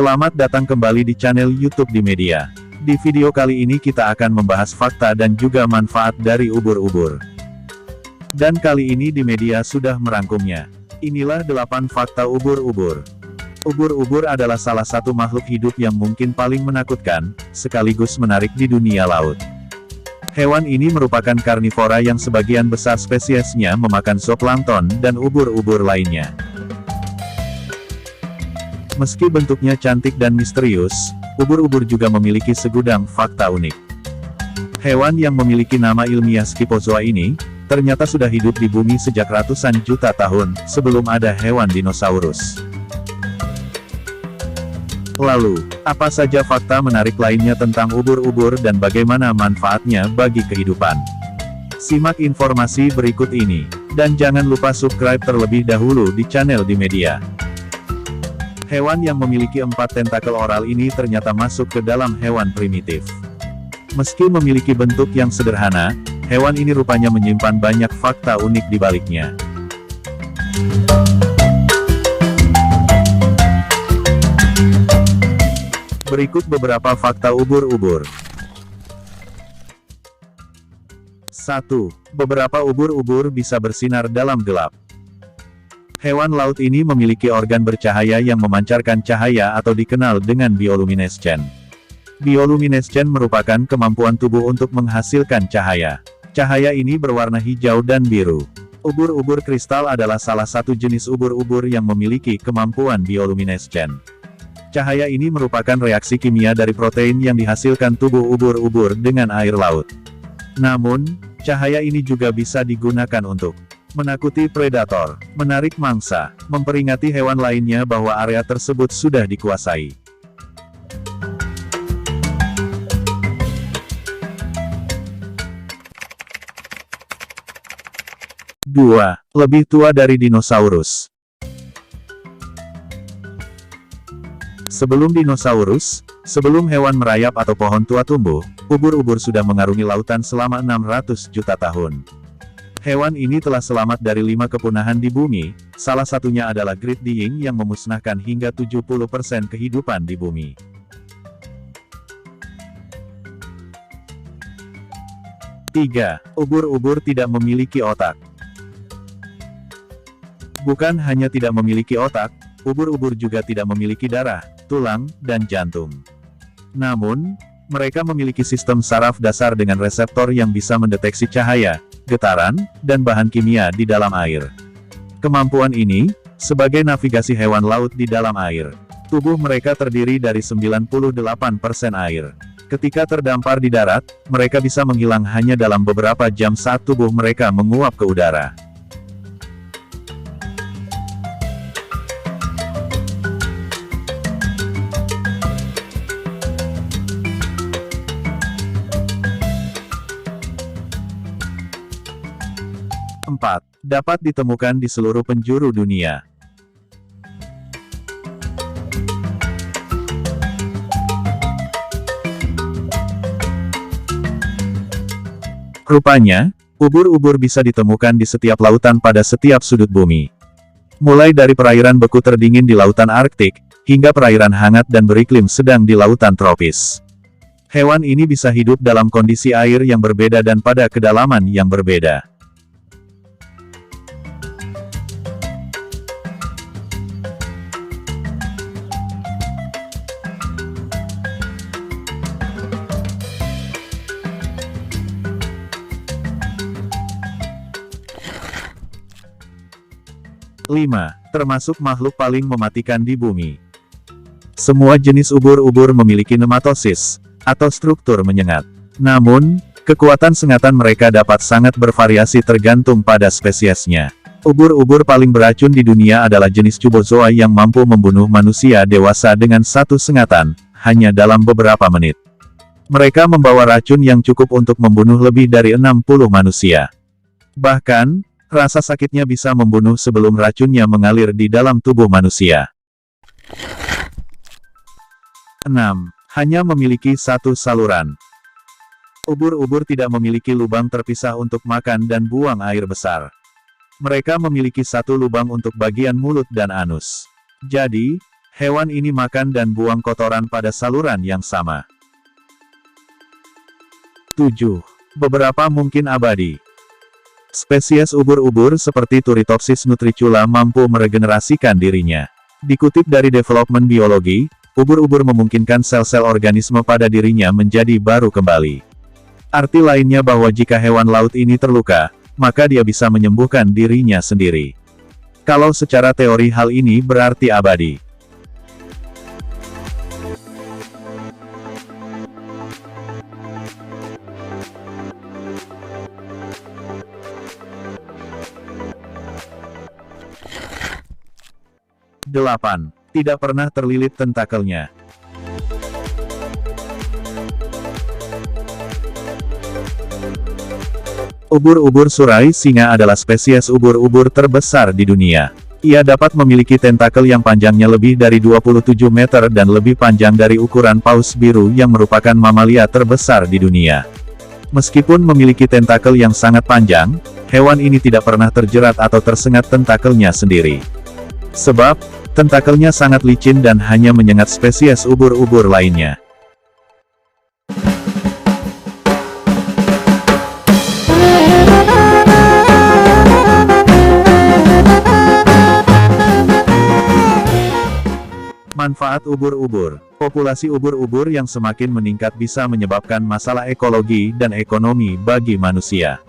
Selamat datang kembali di channel YouTube di Media. Di video kali ini kita akan membahas fakta dan juga manfaat dari ubur-ubur. Dan kali ini di Media sudah merangkumnya. Inilah 8 fakta ubur-ubur. Ubur-ubur adalah salah satu makhluk hidup yang mungkin paling menakutkan, sekaligus menarik di dunia laut. Hewan ini merupakan karnivora yang sebagian besar spesiesnya memakan zooplankton dan ubur-ubur lainnya. Meski bentuknya cantik dan misterius, ubur-ubur juga memiliki segudang fakta unik. Hewan yang memiliki nama ilmiah Scyphozoa ini, ternyata sudah hidup di bumi sejak ratusan juta tahun, sebelum ada hewan dinosaurus. Lalu, apa saja fakta menarik lainnya tentang ubur-ubur dan bagaimana manfaatnya bagi kehidupan? Simak informasi berikut ini. Dan jangan lupa subscribe terlebih dahulu di channel di Media. Hewan yang memiliki 4 tentakel oral ini ternyata masuk ke dalam hewan primitif. Meski memiliki bentuk yang sederhana, hewan ini rupanya menyimpan banyak fakta unik di baliknya. Berikut beberapa fakta ubur-ubur. 1. Beberapa ubur-ubur bisa bersinar dalam gelap. Hewan laut ini memiliki organ bercahaya yang memancarkan cahaya atau dikenal dengan bioluminescen. Bioluminescen merupakan kemampuan tubuh untuk menghasilkan cahaya. Cahaya ini berwarna hijau dan biru. Ubur-ubur kristal adalah salah satu jenis ubur-ubur yang memiliki kemampuan bioluminescen. Cahaya ini merupakan reaksi kimia dari protein yang dihasilkan tubuh ubur-ubur dengan air laut. Namun, cahaya ini juga bisa digunakan untuk menakuti predator, menarik mangsa, memperingati hewan lainnya bahwa area tersebut sudah dikuasai. Dua, lebih tua dari dinosaurus. Sebelum dinosaurus, sebelum hewan merayap atau pohon tua tumbuh, ubur-ubur sudah mengarungi lautan selama 600 juta tahun. Hewan ini telah selamat dari 5 kepunahan di bumi, salah satunya adalah Great Dying yang memusnahkan hingga 70% kehidupan di bumi. Tiga, ubur-ubur tidak memiliki otak. Bukan hanya tidak memiliki otak, ubur-ubur juga tidak memiliki darah, tulang, dan jantung. Namun, mereka memiliki sistem saraf dasar dengan reseptor yang bisa mendeteksi cahaya, getaran, dan bahan kimia di dalam air. Kemampuan ini, sebagai navigasi hewan laut di dalam air. Tubuh mereka terdiri dari 98% air. Ketika terdampar di darat, mereka bisa menghilang hanya dalam beberapa jam saat tubuh mereka menguap ke udara. Empat, dapat ditemukan di seluruh penjuru dunia. Rupanya, ubur-ubur bisa ditemukan di setiap lautan pada setiap sudut bumi. Mulai dari perairan beku terdingin di lautan Arktik, hingga perairan hangat dan beriklim sedang di lautan tropis. Hewan ini bisa hidup dalam kondisi air yang berbeda dan pada kedalaman yang berbeda. 5. Termasuk makhluk paling mematikan di bumi. Semua jenis ubur-ubur memiliki nematosis, atau struktur menyengat. Namun, kekuatan sengatan mereka dapat sangat bervariasi tergantung pada spesiesnya. Ubur-ubur paling beracun di dunia adalah jenis Cubozoa yang mampu membunuh manusia dewasa dengan satu sengatan, hanya dalam beberapa menit. Mereka membawa racun yang cukup untuk membunuh lebih dari 60 manusia. Bahkan, rasa sakitnya bisa membunuh sebelum racunnya mengalir di dalam tubuh manusia. 6. Hanya memiliki satu saluran. Ubur-ubur tidak memiliki lubang terpisah untuk makan dan buang air besar. Mereka memiliki satu lubang untuk bagian mulut dan anus. Jadi, Hewan ini makan dan buang kotoran pada saluran yang sama. 7. Beberapa mungkin abadi. Spesies ubur-ubur seperti Turritopsis nutricula mampu meregenerasikan dirinya. Dikutip dari Development Biology, ubur-ubur memungkinkan sel-sel organisme pada dirinya menjadi baru kembali. Arti lainnya bahwa jika hewan laut ini terluka, maka dia bisa menyembuhkan dirinya sendiri. Kalau secara teori hal ini berarti abadi. Delapan. Tidak pernah terlilit tentakelnya. Ubur-ubur surai singa adalah spesies ubur-ubur terbesar di dunia. Ia dapat memiliki tentakel yang panjangnya lebih dari 27 meter dan lebih panjang dari ukuran paus biru yang merupakan mamalia terbesar di dunia. Meskipun memiliki tentakel yang sangat panjang, hewan ini tidak pernah terjerat atau tersengat tentakelnya sendiri. Sebab, tentakelnya sangat licin dan hanya menyengat spesies ubur-ubur lainnya. Manfaat ubur-ubur. Populasi ubur-ubur yang semakin meningkat bisa menyebabkan masalah ekologi dan ekonomi bagi manusia.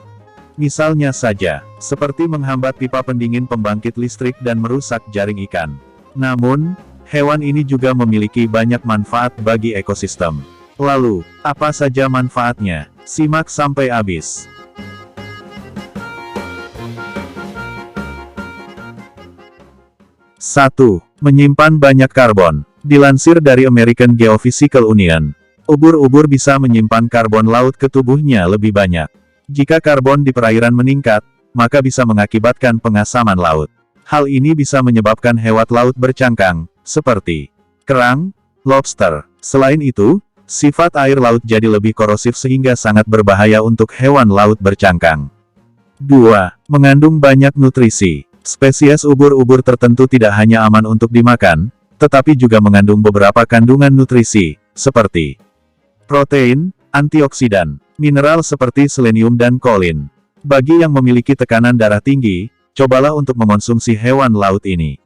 Misalnya saja, seperti menghambat pipa pendingin pembangkit listrik dan merusak jaring ikan. Namun, hewan ini juga memiliki banyak manfaat bagi ekosistem. Lalu, apa saja manfaatnya? Simak sampai habis. 1. Menyimpan banyak karbon. Dilansir dari American Geophysical Union, ubur-ubur bisa menyimpan karbon laut ke tubuhnya lebih banyak. Jika karbon di perairan meningkat, maka bisa mengakibatkan pengasaman laut. Hal ini bisa menyebabkan hewan laut bercangkang, seperti kerang, lobster. Selain itu, sifat air laut jadi lebih korosif sehingga sangat berbahaya untuk hewan laut bercangkang. 2. Mengandung banyak nutrisi. Spesies ubur-ubur tertentu tidak hanya aman untuk dimakan, tetapi juga mengandung beberapa kandungan nutrisi, seperti protein, antioksidan, mineral seperti selenium dan kolin. Bagi yang memiliki tekanan darah tinggi, cobalah untuk mengonsumsi hewan laut ini.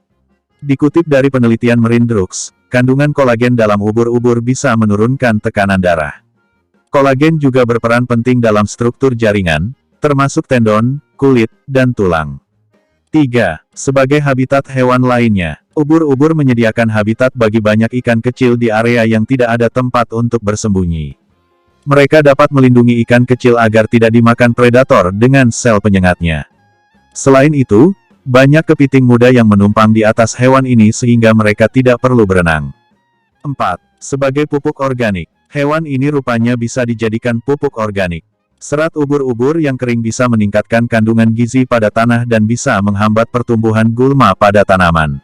Dikutip dari penelitian Marine Drugs, kandungan kolagen dalam ubur-ubur bisa menurunkan tekanan darah. Kolagen juga berperan penting dalam struktur jaringan, termasuk tendon, kulit, dan tulang. 3. Sebagai habitat hewan lainnya, ubur-ubur menyediakan habitat bagi banyak ikan kecil di area yang tidak ada tempat untuk bersembunyi. Mereka dapat melindungi ikan kecil agar tidak dimakan predator dengan sel penyengatnya. Selain itu, banyak kepiting muda yang menumpang di atas hewan ini sehingga mereka tidak perlu berenang. 4. Sebagai pupuk organik, hewan ini rupanya bisa dijadikan pupuk organik. Serat ubur-ubur yang kering bisa meningkatkan kandungan gizi pada tanah dan bisa menghambat pertumbuhan gulma pada tanaman.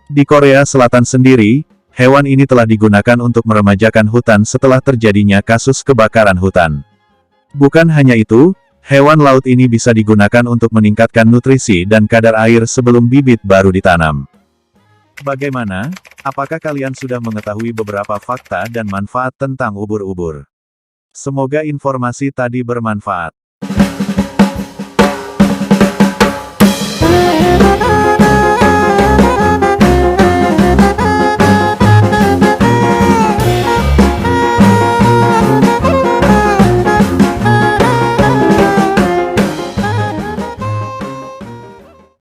Di Korea Selatan sendiri, hewan ini telah digunakan untuk meremajakan hutan setelah terjadinya kasus kebakaran hutan. Bukan hanya itu, hewan laut ini bisa digunakan untuk meningkatkan nutrisi dan kadar air sebelum bibit baru ditanam. Bagaimana? Apakah kalian sudah mengetahui beberapa fakta dan manfaat tentang ubur-ubur? Semoga informasi tadi bermanfaat.